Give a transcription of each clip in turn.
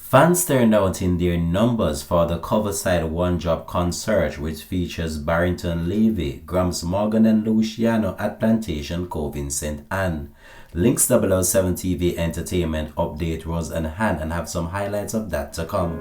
Fans turned out in their numbers for the Overside one-drop concert, which features Barrington Levy, Gramps Morgan and Luciano at Plantation Cove in St. Anne. Links 007 TV Entertainment update was on hand and have some highlights of that to come.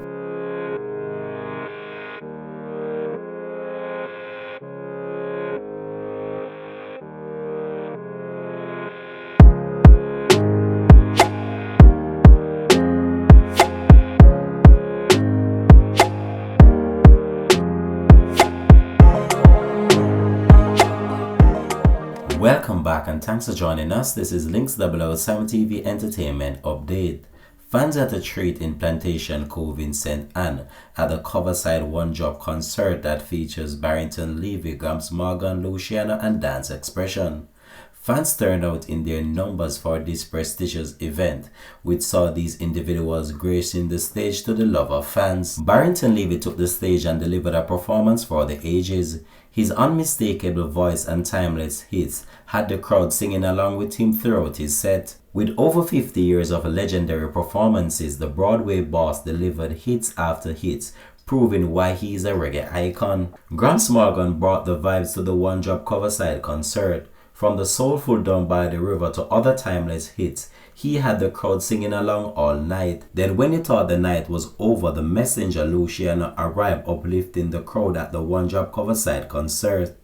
Welcome back and thanks for joining us. This is Links 007 TV Entertainment Update. Fans had a treat in Plantation Cove in St. Anne at the Overside one-drop concert that features Barrington Levy, Gramps Morgan, Luciano and Dance Expression. Fans turned out in their numbers for this prestigious event, which saw these individuals gracing the stage to the love of fans. Barrington Levy took the stage and delivered a performance for the ages. His unmistakable voice and timeless hits had the crowd singing along with him throughout his set. With over 50 years of legendary performances, the Broadway boss delivered hits after hits, proving why he is a reggae icon. Gramps Morgan brought the vibes to the one-drop Overside concert. From the soulful Down by the River to other timeless hits, he had the crowd singing along all night. Then when he thought the night was over, the messenger Luciano arrived, uplifting the crowd at the one-drop Overside concert.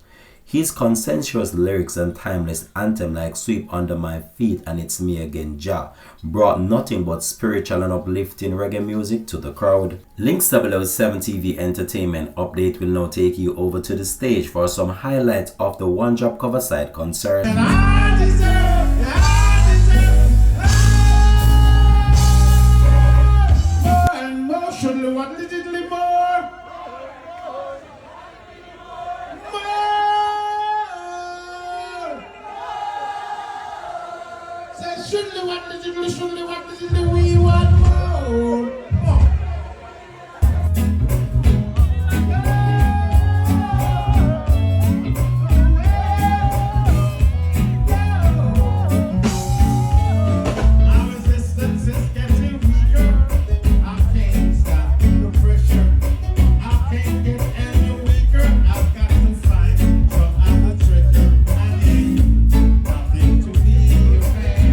His consensuous lyrics and timeless anthem like Sweep Under My Feet and It's Me Again Jah brought nothing but spiritual and uplifting reggae music to the crowd. Links 007 TV Entertainment Update will now take you over to the stage for some highlights of the one-drop Overside concert. Shouldn't what we want more. My resistance is getting weaker. I can't stop the pressure. I can't get any weaker. I've got to find some other treasure. I ain't nothing to be afraid.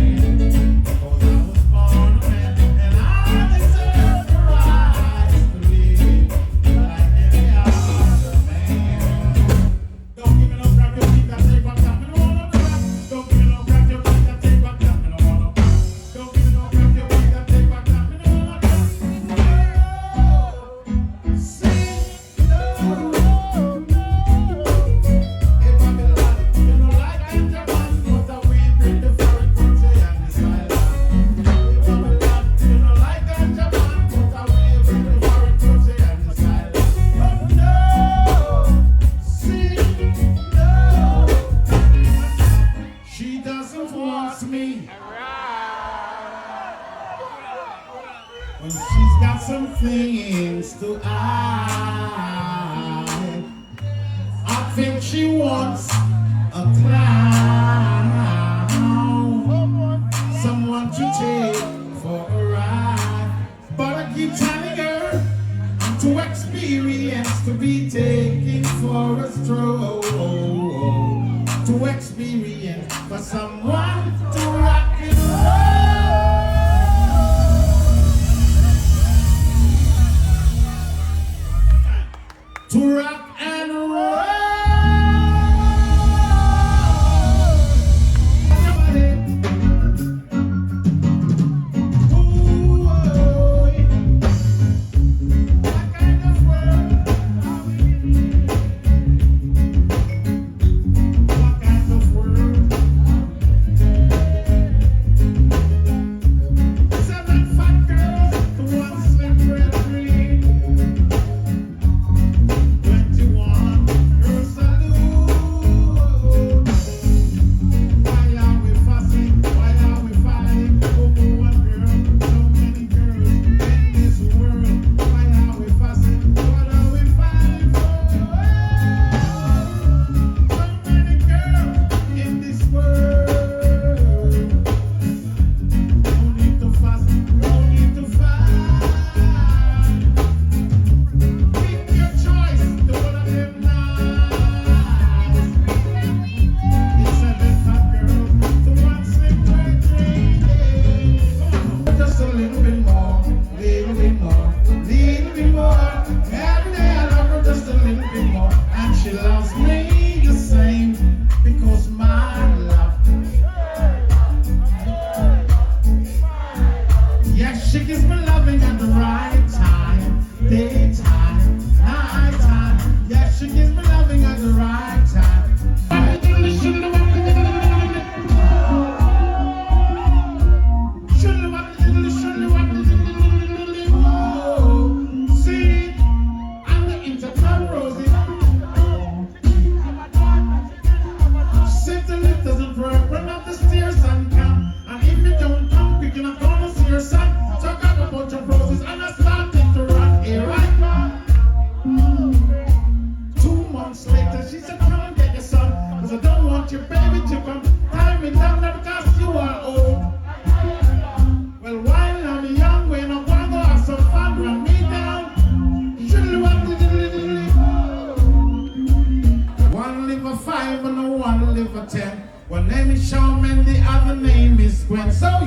When she's got some things to hide, I think she wants a clown, someone to take for a ride. But I keep telling her I'm too experienced to be taken for a stroll, too experienced for someone to rock and roll. To rock and roll. Ooh, oh, what kind of world are we in? What kind of world are we in?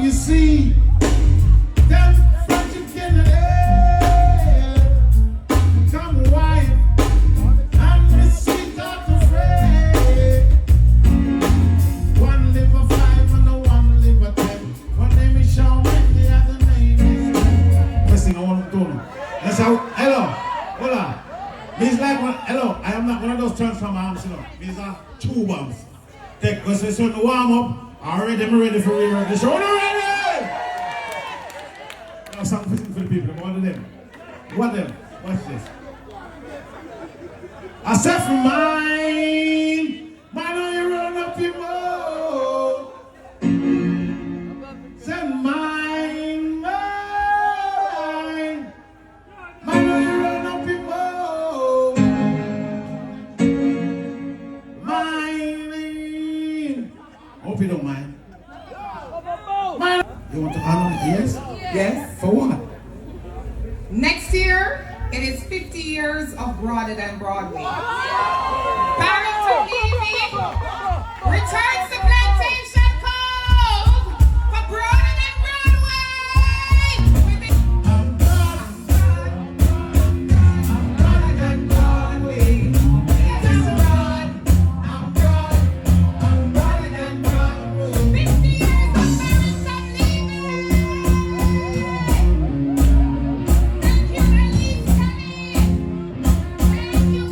you see, them friendship can come wife and the sweet of the friend. One live a 5 and the one live a 10. One name is Shawn and the other name is listen, I want to do. That's how, hello, hola. Means like one, hello, I am not one of those transformer arms, you know. These are 2 bombs. Take, because it's on the warm up. Already, I'm ready for rework the show. Ready? Now, something for the people. One of them. What them? Watch this. I said for mine. Mine on you run up your mouth. Said mine, mine. Mine on you run up your mouth. Mine. Hope you don't mind. Mine. You want to honor me? Yes? Yes. For what? Next year, it is 50 years of Broader Than Broadway. Barrington Levy returns to Plantation Cove for Broader Than Broadway. I'm broader than Broadway. Yes, broad. I'm broader than Broadway. 50 years of Barrington Levy. Thank you, Elise Kelly. Thank you,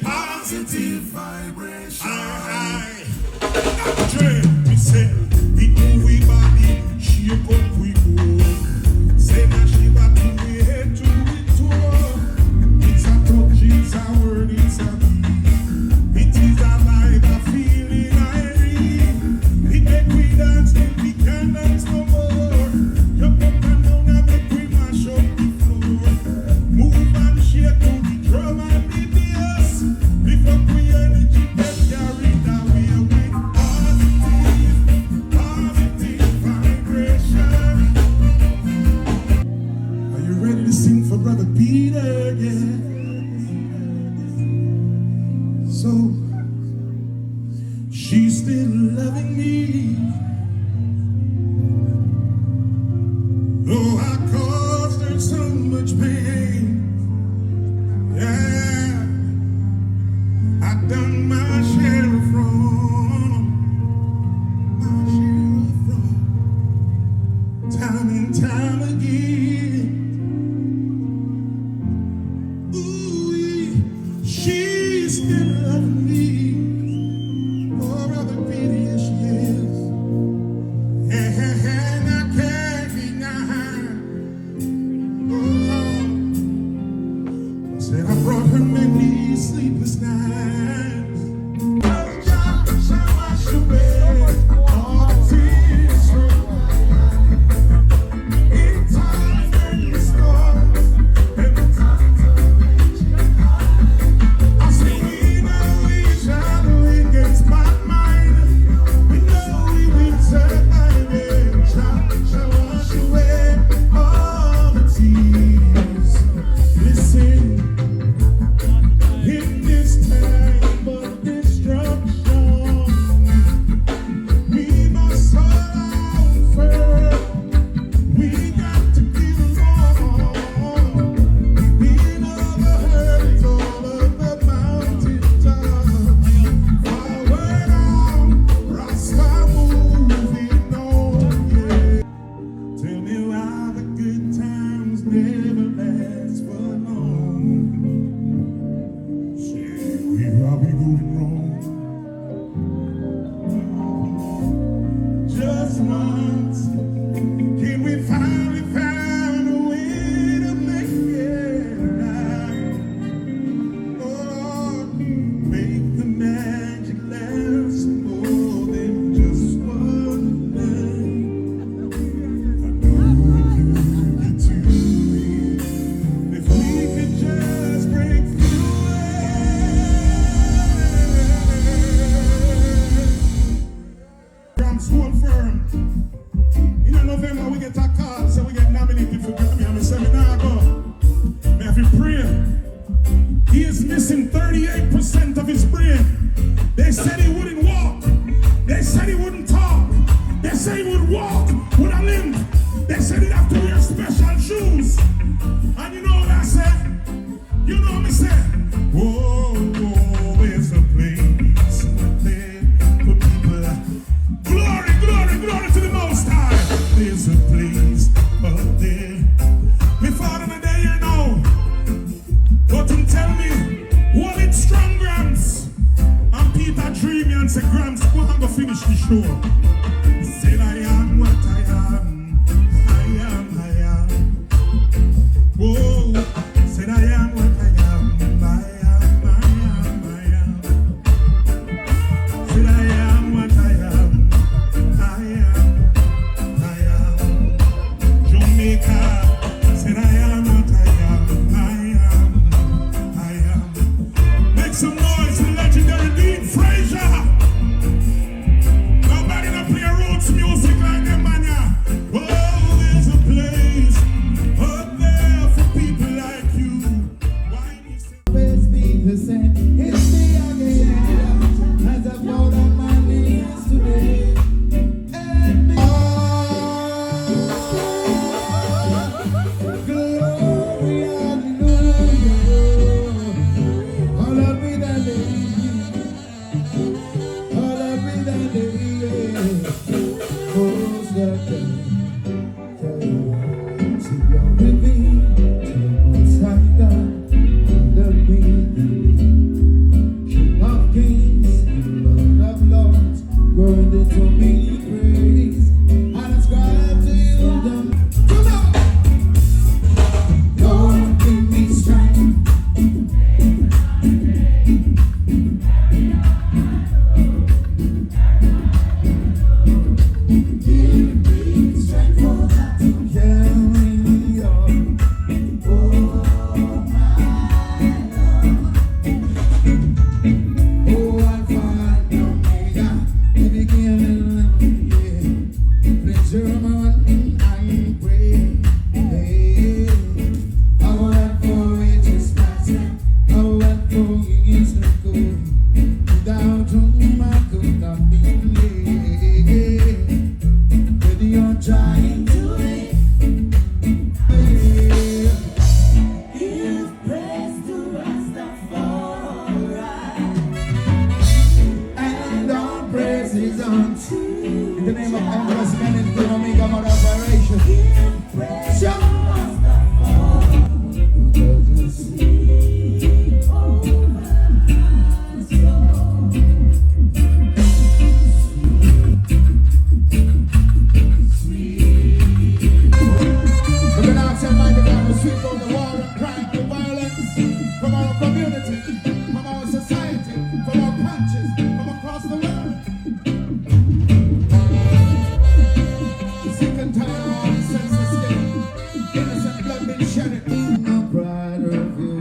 Positive vibration. We say, we move body, shape up we go. Say that she back to the head to it toe. It's a touch, it's a word, it's a beat. It is a vibe, a feeling I read. It make we dance, then we can dance no more. Jump up and down and make we mash up the floor. Move and shake to the drum and the bass. Lift up we energy, get carried away with positive vibration. Are you ready to sing for Brother Peter again? So, she's still loving me. Though I caused her so much pain. Yeah, I've done my share of wrong. Time and time again. Ooh, she's still loving me. Oh, Brother Peter, yes, she is. And I can't deny. Oh, I said I brought her many sleepless nights. Shall wash away all the tears from my eyes. In times when the storms and the times of raging high, I say we know each other against my mind. We know we will survive it. Shall wash away all the tears. Listen, in this time of if he pray, he is missing 38% of his brain. They said he wouldn't walk. They said he wouldn't talk. They said he would walk with a limp. They said he'd have to wear special shoes. And you know what I said? You know what I said? Whoa, whoa, where's the place there for people? Glory, glory, glory to the Most High. There's a place up there. Me father in the day, you know. But him tell me, hold it strong, Gramps. And Peter dream me and say, Gramps, go and go finish the show. He said, I am what I am. I am, I am. Whoa, said I am what I am. I am, I am, I am. Said I am what I am. I am, I am. Jamaica, said I am what I am. I am. Make some noise for the legendary Dean Frazier. Nobody don't play roots music like them, man. Oh, there's a place up there for people like you. Why you say Always be the same. It's me again. As I fall on my knees today. And me. Glory, hallelujah. All of me that day. All of me that day. Who's that day? See your living to the Most High God. Let me be King of Kings, Lord of Lords, worthy to be praised. I ascribe to you them. Lord, give me strength. Give me strength for that to carry on. Oh, my Lord. Oh, Alpha and Omega, the beginning and the end. Pleasure of my one I pray. Hey, I went for it is passing. I went for it is the good. Without whom I could not be made. But you're trying to make. Give praise to Rastafari, and all praises unto in the name of Empress Barington, Omega Mother Operation. Give praise to Rastafari, who doesn't sleep over my soul. We're gonna ask Almighty God to sweep out the war and crime and violence from our community, from our society, from our countries, from across the world. Sick and tired of all the senseless killing, innocent blood being shed. I'm proud of you.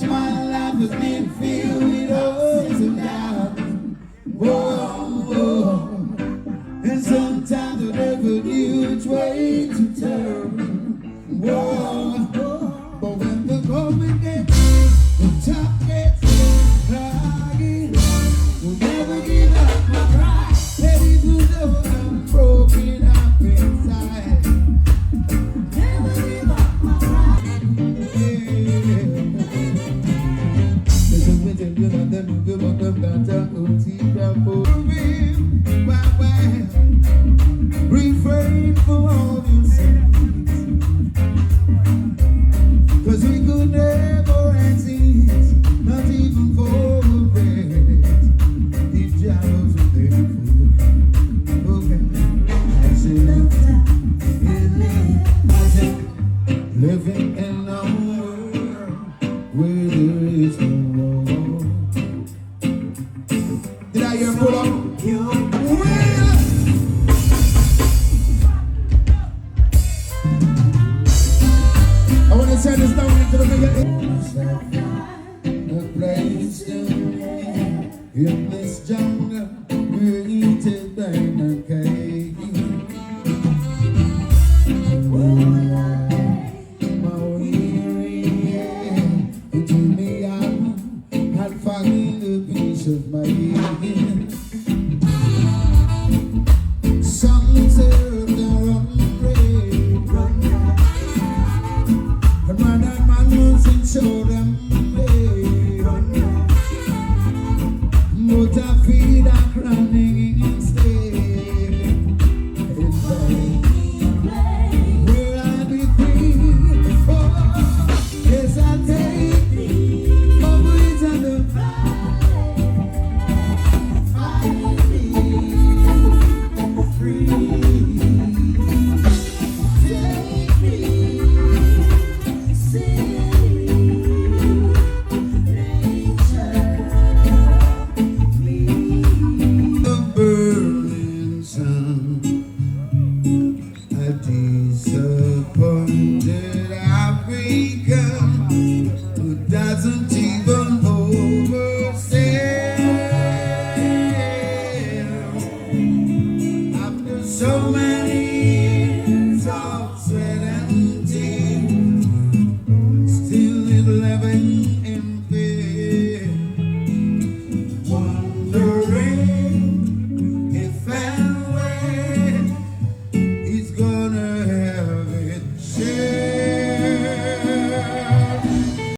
My life has been filled with ups and downs. Whoa, whoa. And sometimes I never knew which way to turn. Whoa, but when the going gets, the top gets high, we'll never give up my pride. Baby, you know I'm broken up inside. Never give up my pride. There's a winter, you know, them you give up them got a OT bravo. Refrain from all you say, 'cause we could never exist, not even for a breath, if Jah wasn't there for you. Okay, I say I say living in a world where there is no war. Did I hear pull up? I want to send this down into the bigger a place to be in this jungle created by the cave. Oh, and show them way. But I feel a crying instead. Where I be free, oh, yes I take over it and the free. Take me, the burning sun. I disappointed every